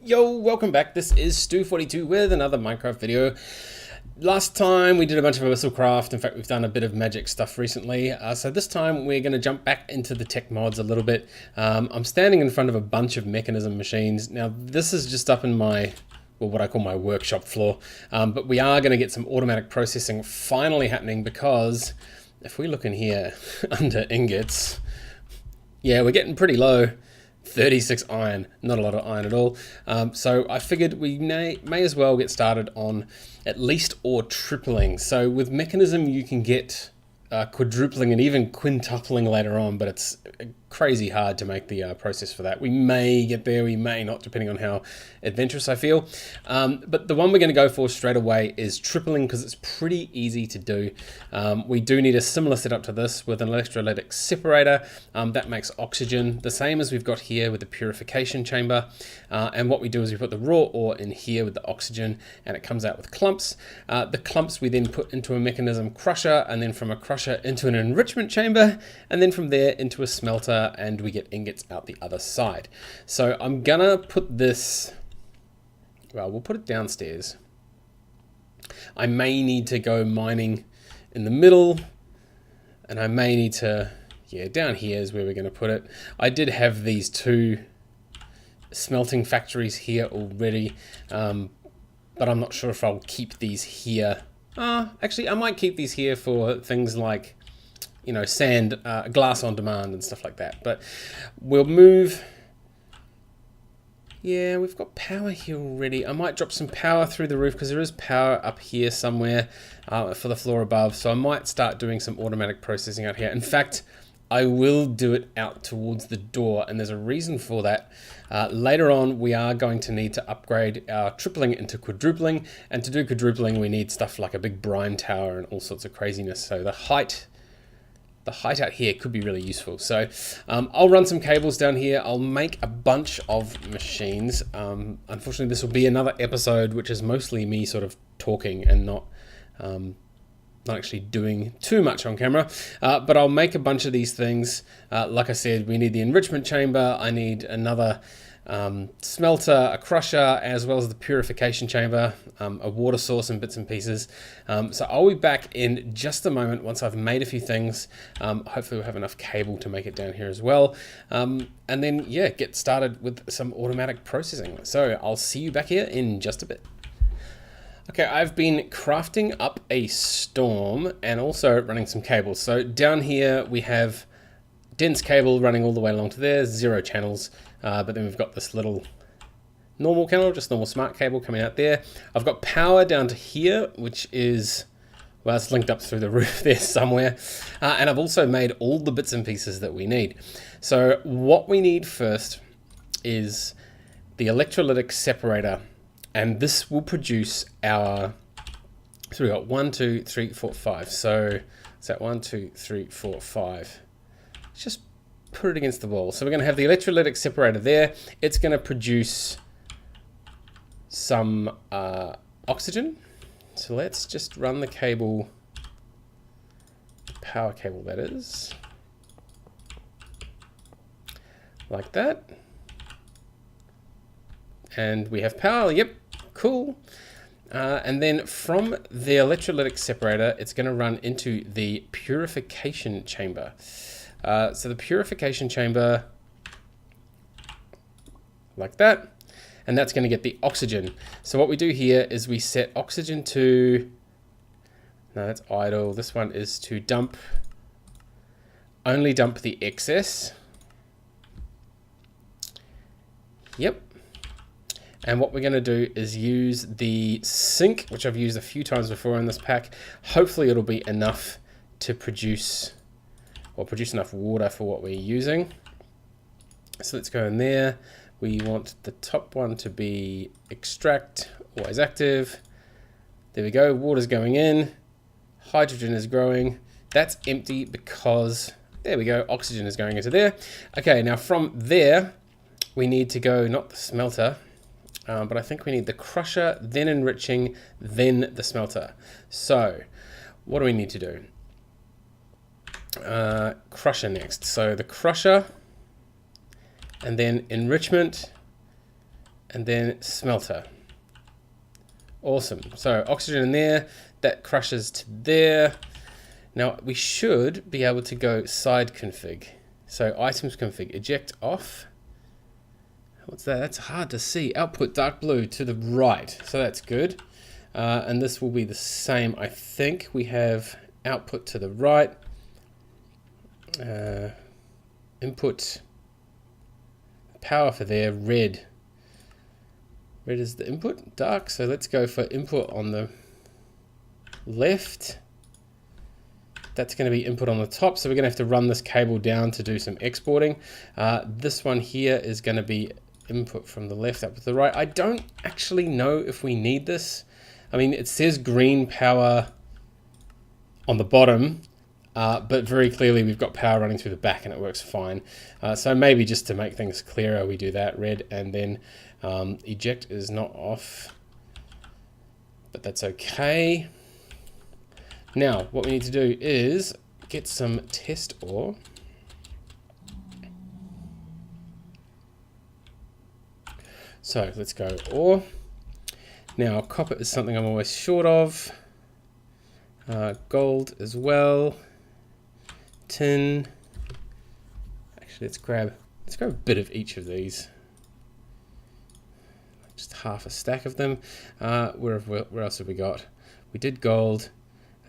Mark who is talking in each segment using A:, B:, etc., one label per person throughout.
A: Yo, welcome back. This is Stu42 with another Minecraft video. Last time we did a bunch of Whistlecraft. In fact, we've done a bit of magic stuff recently. So this time we're going to jump back into the tech mods a little bit. I'm standing in front of a bunch of Mekanism machines. Now this is just up in my, well, what I call my workshop floor. But we are going to get some automatic processing finally happening, because if we look in here under ingots, yeah, we're getting pretty low. 36 iron, not a lot of iron at all. So I figured we may as well get started on at least ore tripling. So with Mekanism you can get quadrupling and even quintupling later on, but it's crazy hard to make the process for that. We may get there, we may not, depending on how adventurous I feel. But the one we're going to go for straight away is tripling, because it's pretty easy to do. We do need a similar setup to this with an electrolytic separator that makes oxygen, the same as we've got here with the purification chamber. And what we do is we put the raw ore in here with the oxygen, and it comes out with clumps. The clumps we then put into a Mekanism crusher, and then from a crusher into an enrichment chamber, and then from there into a smelter, and we get ingots out the other side. So I'm gonna put this, well, we'll put it downstairs. I may need to go mining in the middle, and I may need to, yeah, down here is where we're gonna put it. I did have these two smelting factories here already, but I'm not sure if I'll keep these here. Actually, I might keep these here for things like, you know, sand, glass on demand and stuff like that. But we'll move. Yeah, we've got power here already. I might drop some power through the roof, because there is power up here somewhere for the floor above. So I might start doing some automatic processing out here. In fact, I will do it out towards the door, and there's a reason for that. Later on, we are going to need to upgrade our tripling into quadrupling, and to do quadrupling, we need stuff like a big brine tower and all sorts of craziness. So the height out here could be really useful. So I'll run some cables down here. I'll make a bunch of machines. Unfortunately, this will be another episode which is mostly me sort of talking and not actually doing too much on camera, but I'll make a bunch of these things. Like I said, we need the enrichment chamber, I need another smelter, a crusher, as well as the purification chamber, a water source and bits and pieces. So I'll be back in just a moment once I've made a few things. Hopefully we'll have enough cable to make it down here as well. And then, yeah, get started with some automatic processing. So I'll see you back here in just a bit. Okay, I've been crafting up a storm and also running some cables. So down here we have dense cable running all the way along to there, 0 channels, but then we've got this little normal channel, just normal smart cable coming out there. I've got power down to here, which is, well, it's linked up through the roof there somewhere. And I've also made all the bits and pieces that we need. So what we need first is the electrolytic separator. And this will produce our, so we've got 1, 2, 3, 4, 5. So it's that 1, 2, 3, 4, 5. Let's just put it against the wall. So we're going to have the electrolytic separator there. It's going to produce some oxygen. So let's just run the cable, power cable that is, like that. And we have power, yep. Cool. And then from the electrolytic separator, it's going to run into the purification chamber. So the purification chamber, like that, and that's going to get the oxygen. So what we do here is we set oxygen to, no, that's idle. This one is to dump, only dump the excess. Yep. And what we're going to do is use the sink, which I've used a few times before in this pack. Hopefully it'll be enough to produce, or produce enough water for what we're using. So let's go in there. We want the top one to be extract, always active. There we go, water's going in. Hydrogen is growing. That's empty because, there we go, oxygen is going into there. Okay, now from there, we need to go, not the smelter, but I think we need the crusher, then enriching, then the smelter. So what do we need to do? Crusher next. So the crusher, and then enrichment, and then smelter. Awesome. So oxygen in there, that crushes to there. Now we should be able to go side config. So items config, eject off. What's that? That's hard to see. Output dark blue to the right. So that's good. And this will be the same, I think. We have output to the right. Input power for there, red. Red is the input, dark. So let's go for input on the left. That's going to be input on the top. So we're going to have to run this cable down to do some exporting. This one here is going to be input from the left up to the right. I don't actually know if we need this. I mean, it says green power on the bottom, but very clearly we've got power running through the back and it works fine. So maybe just to make things clearer, we do that red, and then eject is not off, but that's okay. Now, what we need to do is get some test ore. So let's go ore. Now, copper is something I'm always short of. Gold as well. Tin. Actually, let's grab a bit of each of these. Just half a stack of them. Where else have we got? We did gold.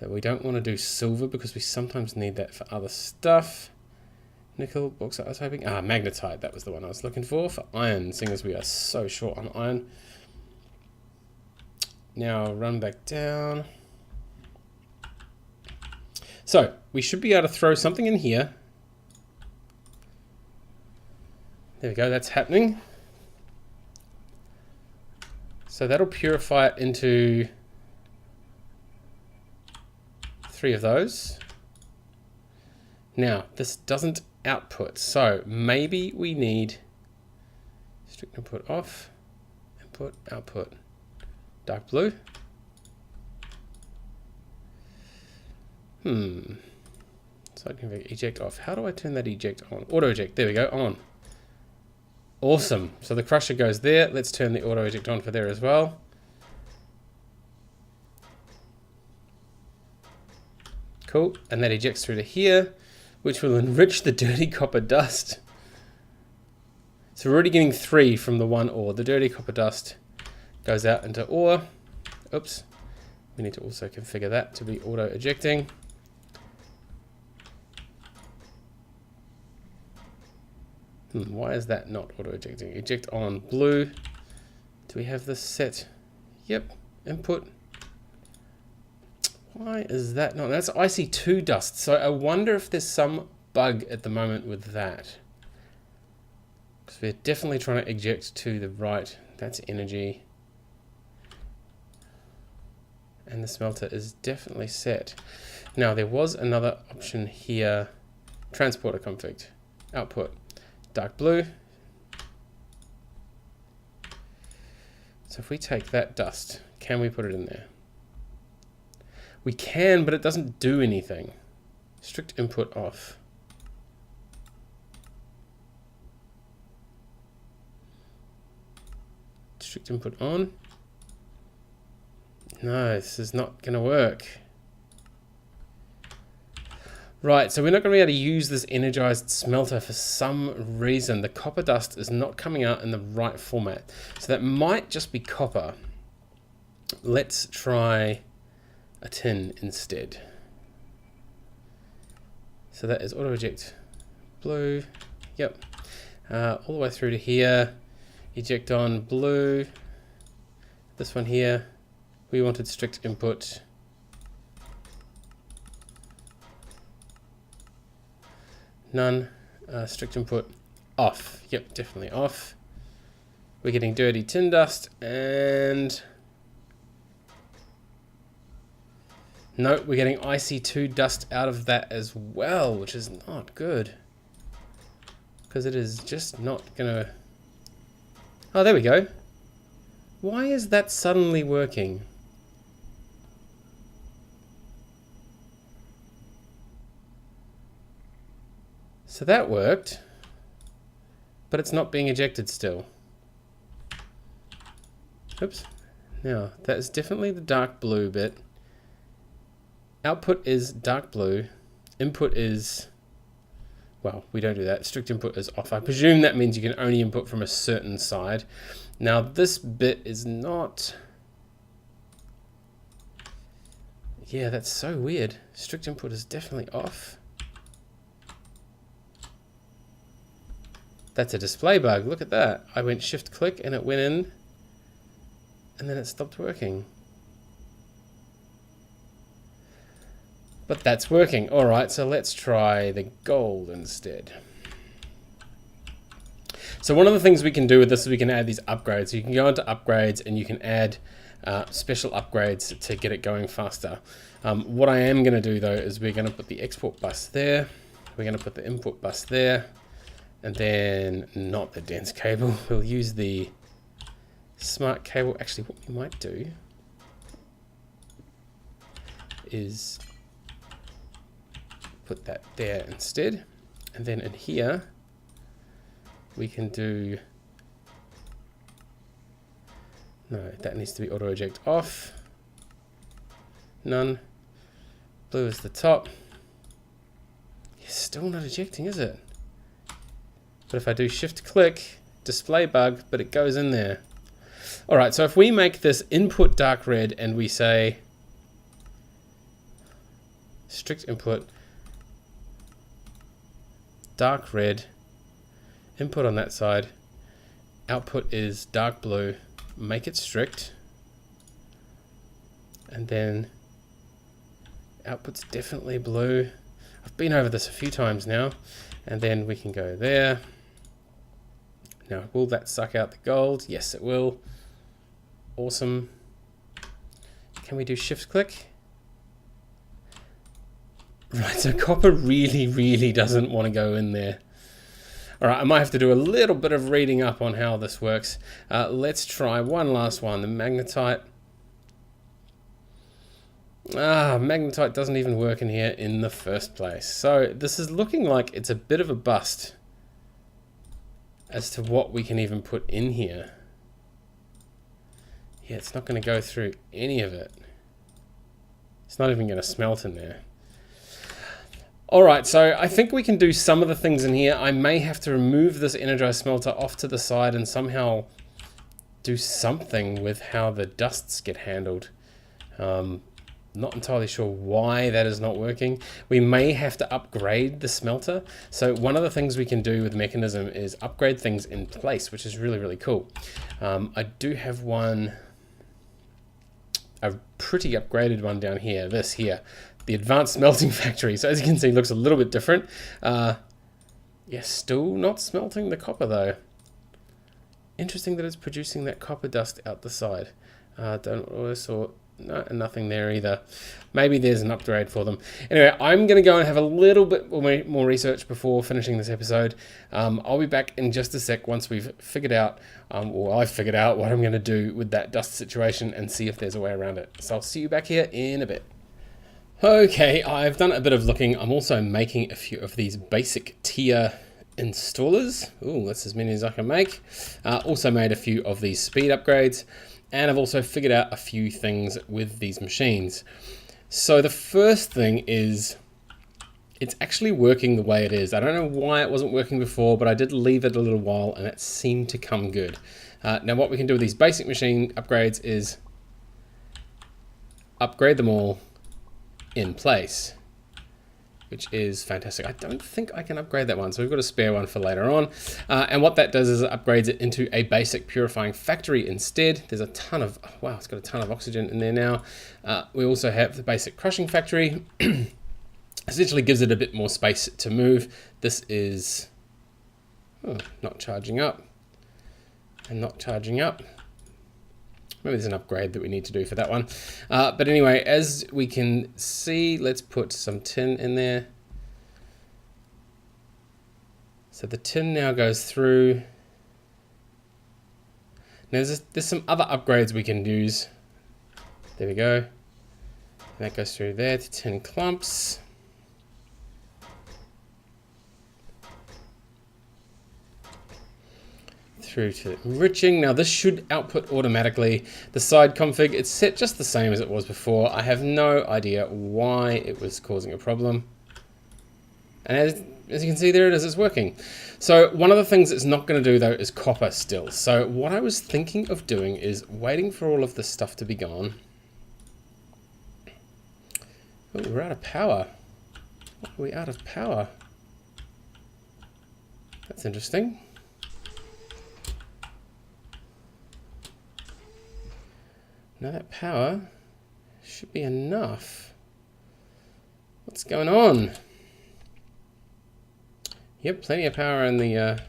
A: We don't want to do silver because we sometimes need that for other stuff. Nickel, bauxite, I was hoping. Magnetite, that was the one I was looking for iron, seeing as we are so short on iron. Now run back down. So we should be able to throw something in here. There we go, that's happening. So that'll purify it into 3 of those. Now, this doesn't output, so maybe we need strict input off, input, output, dark blue. So I can eject off. How do I turn that eject on? Auto eject, there we go, on. Awesome, so the crusher goes there. Let's turn the auto eject on for there as well. Cool, and that ejects through to here, which will enrich the dirty copper dust. So we're already getting 3 from the 1 ore. The dirty copper dust goes out into ore. Oops, we need to also configure that to be auto ejecting. Why is that not auto ejecting? Eject on blue. Do we have this set? Yep, input. Why is that not? That's IC2 dust. So I wonder if there's some bug at the moment with that. Because we're definitely trying to eject to the right. That's energy. And the smelter is definitely set. Now there was another option here. Transporter config. Output. Dark blue. So if we take that dust, can we put it in there? We can, but it doesn't do anything. Strict input off. Strict input on. No, this is not going to work. Right, so we're not going to be able to use this energized smelter for some reason. The copper dust is not coming out in the right format. So that might just be copper. Let's try a tin instead. So that is auto eject blue. Yep. All the way through to here. Eject on blue. This one here. We wanted strict input. None. Strict input off. Yep, definitely off. We're getting dirty tin dust and no, we're getting IC2 dust out of that as well, which is not good. Because it is just not gonna... Oh, there we go. Why is that suddenly working? So that worked, but it's not being ejected still. Oops. Now, that is definitely the dark blue bit. Output is dark blue. Input is, well, we don't do that. Strict input is off. I presume that means you can only input from a certain side. Now, this bit is not... Yeah, that's so weird. Strict input is definitely off. That's a display bug. Look at that. I went shift click and it went in and then it stopped working. But that's working. All right, so let's try the gold instead. So one of the things we can do with this is we can add these upgrades. So you can go into upgrades and you can add special upgrades to get it going faster. What I am going to do though is we're going to put the export bus there. We're going to put the input bus there. And then not the dense cable. We'll use the smart cable. Actually, what we might do is put that there instead. And then in here, we can do, no, that needs to be auto eject off. None. Blue is the top. It's still not ejecting, is it? But if I do shift click, display bug, but it goes in there. All right, so if we make this input dark red and we say strict input, dark red, input on that side, output is dark blue, make it strict, and then output's definitely blue. I've been over this a few times now, and then we can go there. Now, will that suck out the gold? Yes, it will. Awesome. Can we do shift click? Right, so copper really doesn't want to go in there. All right, I might have to do a little bit of reading up on how this works. Let's try one last one, the magnetite. Magnetite doesn't even work in here in the first place. So this is looking like it's a bit of a bust as to what we can even put in here. Yeah, it's not going to go through any of it. It's not even going to smelt in there. All right, so I think we can do some of the things in here. I may have to remove this energized smelter off to the side and somehow do something with how the dusts get handled. Not entirely sure why that is not working. We may have to upgrade the smelter. So one of the things we can do with Mekanism is upgrade things in place, which is really cool. I do have one, a pretty upgraded one down here, this here, the advanced smelting factory. So as you can see, it looks a little bit different. Yeah, still not smelting the copper though. Interesting that it's producing that copper dust out the side. Don't always sort. No, nothing there either. Maybe there's an upgrade for them. Anyway, I'm going to go and have a little bit more research before finishing this episode. I'll be back in just a sec once we've figured out, or I've figured out what I'm going to do with that dust situation and see if there's a way around it. So I'll see you back here in a bit. Okay, I've done a bit of looking. I'm also making a few of these basic tier installers. Ooh, that's as many as I can make. Also made a few of these speed upgrades. And I've also figured out a few things with these machines. So the first thing is, it's actually working the way it is. I don't know why it wasn't working before, but I did leave it a little while and it seemed to come good. Now what we can do with these basic machine upgrades is upgrade them all in place, which is fantastic. I don't think I can upgrade that one, so we've got a spare one for later on. And what that does is it upgrades it into a basic purifying factory instead. There's a ton of, wow, it's got a ton of oxygen in there now. We also have the basic crushing factory. Essentially gives it a bit more space to move. This is not charging up and not charging up. Maybe there's an upgrade that we need to do for that one. But anyway, as we can see, let's put some tin in there. So the tin now goes through. Now there's some other upgrades we can use. There we go. And that goes through there to tin clumps. through to enriching. Now this should output automatically. The side config, it's set just the same as it was before. I have no idea why it was causing a problem. And as you can see, there it is, it's working. So one of the things it's not going to do though is copper still. So what I was thinking of doing is waiting for all of this stuff to be gone. Oh, we're out of power. Why are we out of power? That's interesting. Now that power should be enough. What's going on? Yep, plenty of power in the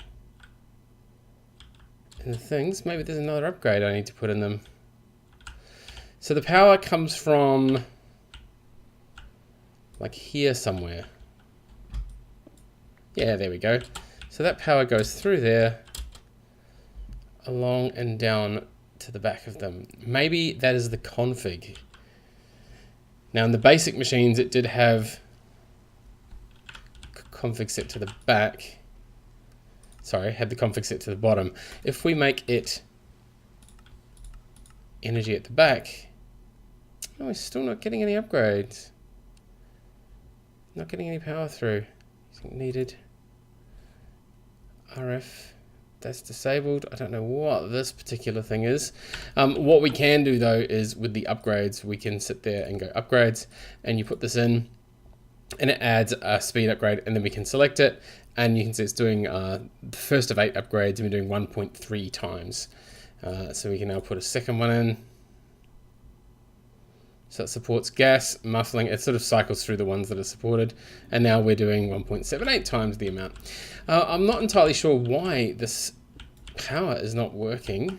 A: things. Maybe there's another upgrade I need to put in them. So the power comes from like here somewhere. Yeah, there we go. So that power goes through there, along and down to the back of them. Maybe that is the config. Now in the basic machines, it did have config set to the back. Sorry, had the config set to the bottom. If we make it energy at the back, no, we're still not getting any upgrades. Not getting any power through. Needed. RF, that's disabled. I don't know what this particular thing is. What we can do though is with the upgrades, we can sit there and go upgrades, and you put this in and it adds a speed upgrade, and then we can select it, and you can see it's doing the first of 8 upgrades, and we're doing 1.3 times. So we can now put a second one in. So it supports gas, muffling, it sort of cycles through the ones that are supported, and now we're doing 1.78 times the amount. I'm not entirely sure why this power is not working.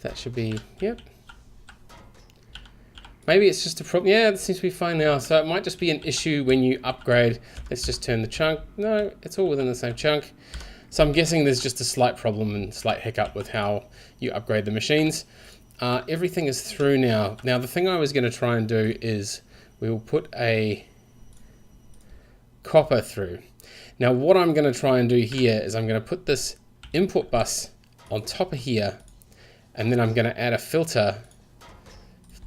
A: That should be, yep. Maybe it's just a problem. Yeah, it seems to be fine now. So it might just be an issue when you upgrade. Let's just turn the chunk. No, it's all within the same chunk. So I'm guessing there's just a slight problem and slight hiccup with how you upgrade the machines. Everything is through now. Now the thing I was going to try and do is we will put a copper through. Now what I'm going to try and do here is I'm going to put this input bus on top of here, and then I'm going to add a filter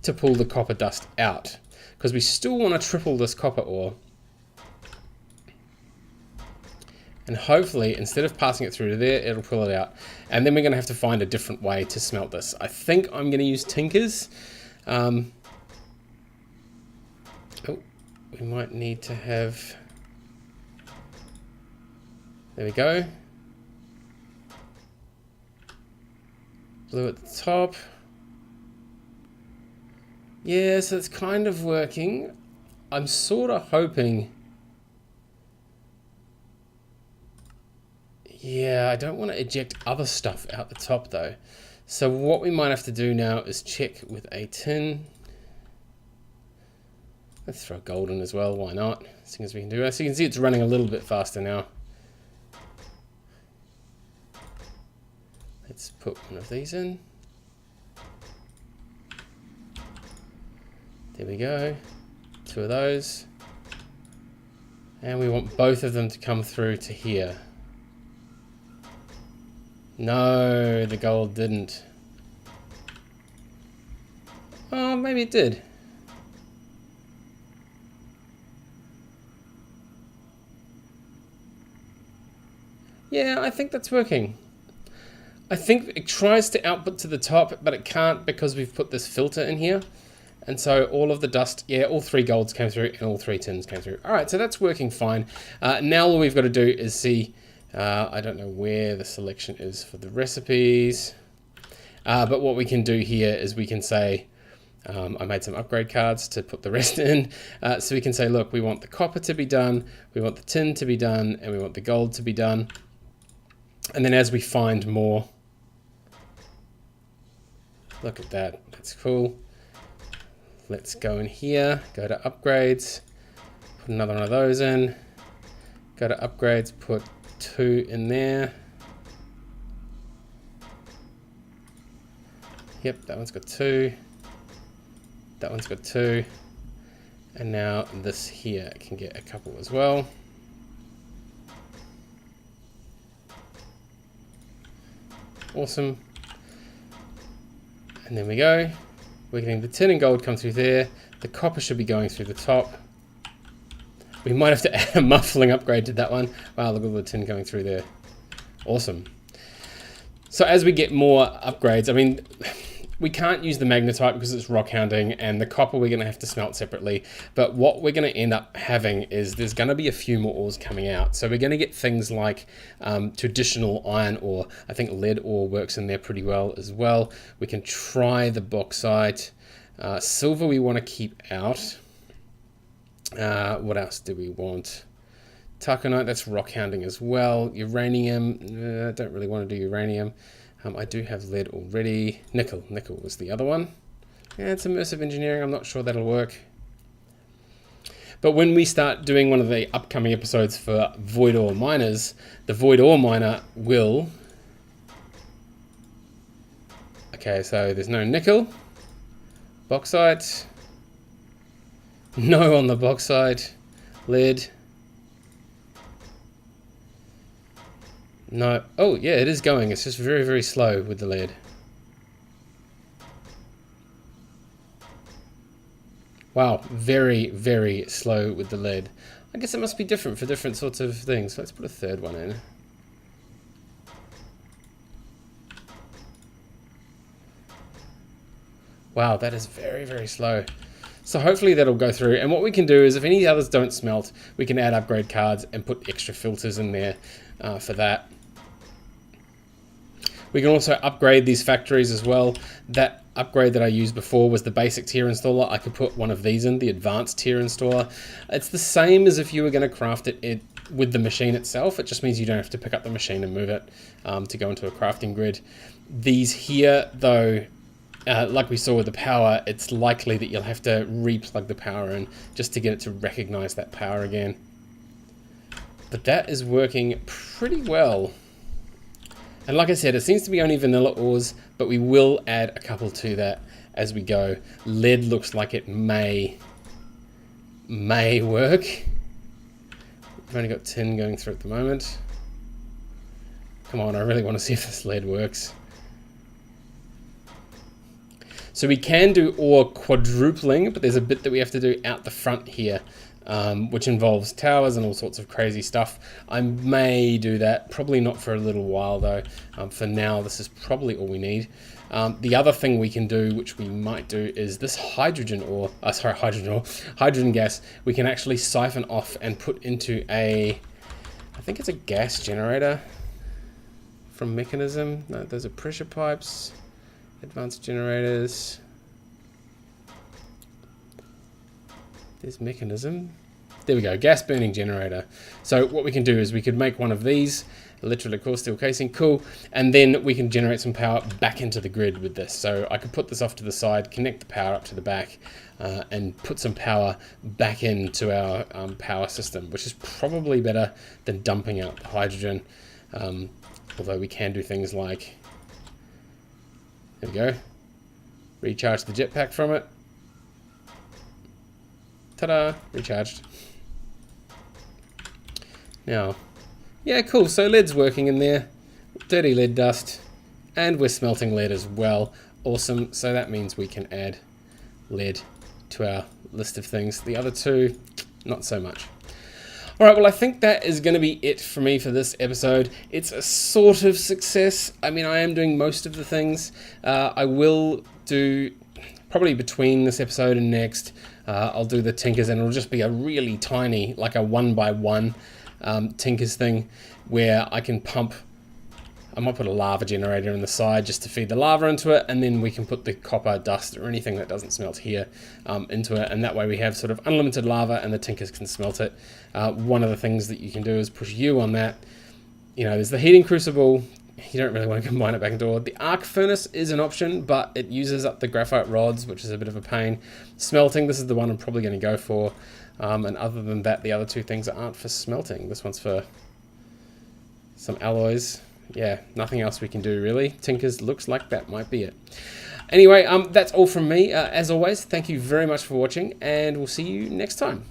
A: to pull the copper dust out, because we still want to triple this copper ore. And hopefully, instead of passing it through to there, it'll pull it out. And then we're going to have to find a different way to smelt this. I think I'm going to use tinkers. Oh, we might need to have... There we go. Blue at the top. Yeah, so it's kind of working. I'm sort of hoping... Yeah, I don't want to eject other stuff out the top though. So what we might have to do now is check with a tin. Let's throw gold in as well, why not? As soon as we can do it. So you can see it's running a little bit faster now. Let's put one of these in. There we go. 2 of those. And we want both of them to come through to here. No, the gold didn't. Oh, maybe it did. Yeah, I think that's working. I think it tries to output to the top, but it can't because we've put this filter in here. And so all of the dust, yeah, all 3 golds came through and all 3 tins came through. All right, so that's working fine. Now all we've got to do is see, I don't know where the selection is for the recipes, but what we can do here is we can say, I made some upgrade cards to put the rest in. So we can say, look, we want the copper to be done, we want the tin to be done, and we want the gold to be done. And then as we find more, look at that, that's cool. Let's go in here, go to upgrades, put another one of those in, go to upgrades, put 2 in there. Yep, that one's got 2. That one's got 2. And now this here can get a couple as well. Awesome. And then we go. We're getting the tin and gold come through there. The copper should be going through the top. We might have to add a muffling upgrade to that one. Wow, look at all the tin going through there. Awesome. So as we get more upgrades, I mean, we can't use the magnetite because it's rock hounding, and the copper we're going to have to smelt separately. But what we're going to end up having is there's going to be a few more ores coming out. So we're going to get things like traditional iron ore. I think lead ore works in there pretty well as well. We can try the bauxite. Silver we want to keep out. What else do we want? Taconite, that's rock hounding as well. Uranium, I don't really want to do uranium. I do have lead already. Nickel was the other one. Yeah, it's immersive engineering. I'm not sure that'll work. But when we start doing one of the upcoming episodes for void ore miners, the void ore miner will... Okay, so there's no nickel. Bauxite. No on the bauxite. Lead. No. Oh, yeah, it is going. It's just very, very slow with the lead. Wow, very, very slow with the lead. I guess it must be different for different sorts of things. Let's put a third one in. Wow, that is very, very slow. So hopefully that'll go through. And what we can do is if any others don't smelt, we can add upgrade cards and put extra filters in there for that. We can also upgrade these factories as well. That upgrade that I used before was the basic tier installer. I could put one of these in, the advanced tier installer. It's the same as if you were going to craft it with the machine itself. It just means you don't have to pick up the machine and move it to go into a crafting grid. These here, though, like we saw with the power, it's likely that you'll have to re-plug the power in just to get it to recognize that power again. But that is working pretty well. And like I said, it seems to be only vanilla ores, but we will add a couple to that as we go. Lead looks like it may work. We've only got tin going through at the moment. Come on, I really want to see if this lead works. So we can do ore quadrupling, but there's a bit that we have to do out the front here, which involves towers and all sorts of crazy stuff. I may do that, probably not for a little while though. For now, this is probably all we need. The other thing we can do, which we might do, is this hydrogen gas, we can actually siphon off and put into I think it's a gas generator from Mekanism. No, those are pressure pipes. Advanced generators. There's Mekanism. There we go, gas burning generator. So what we can do is we could make one of these, electrolytic core steel casing, cool, and then we can generate some power back into the grid with this. So I could put this off to the side, connect the power up to the back, and put some power back into our power system, which is probably better than dumping out the hydrogen. Although we can do things like, there we go, recharge the jetpack from it. Ta-da, recharged. Now, yeah, cool, so lead's working in there. Dirty lead dust, and we're smelting lead as well. Awesome, so that means we can add lead to our list of things. The other two, not so much. All right, well, I think that is going to be it for me for this episode. It's a sort of success. I mean, I am doing most of the things. I will do, probably between this episode and next, I'll do the Tinkers, and it'll just be a really tiny, like a 1x1 Tinkers thing, where I can pump, I might put a lava generator in the side just to feed the lava into it, and then we can put the copper dust or anything that doesn't smelt here into it, and that way we have sort of unlimited lava and the Tinkers can smelt it. One of the things that you can do is push U on that. You know, there's the heating crucible. You don't really want to combine it back into ore. The arc furnace is an option, but it uses up the graphite rods, which is a bit of a pain. Smelting, this is the one I'm probably going to go for. And other than that, the other two things aren't for smelting. This one's for some alloys. Yeah, nothing else we can do really. Tinkers looks like that might be it. Anyway, that's all from me. As always, thank you very much for watching, and we'll see you next time.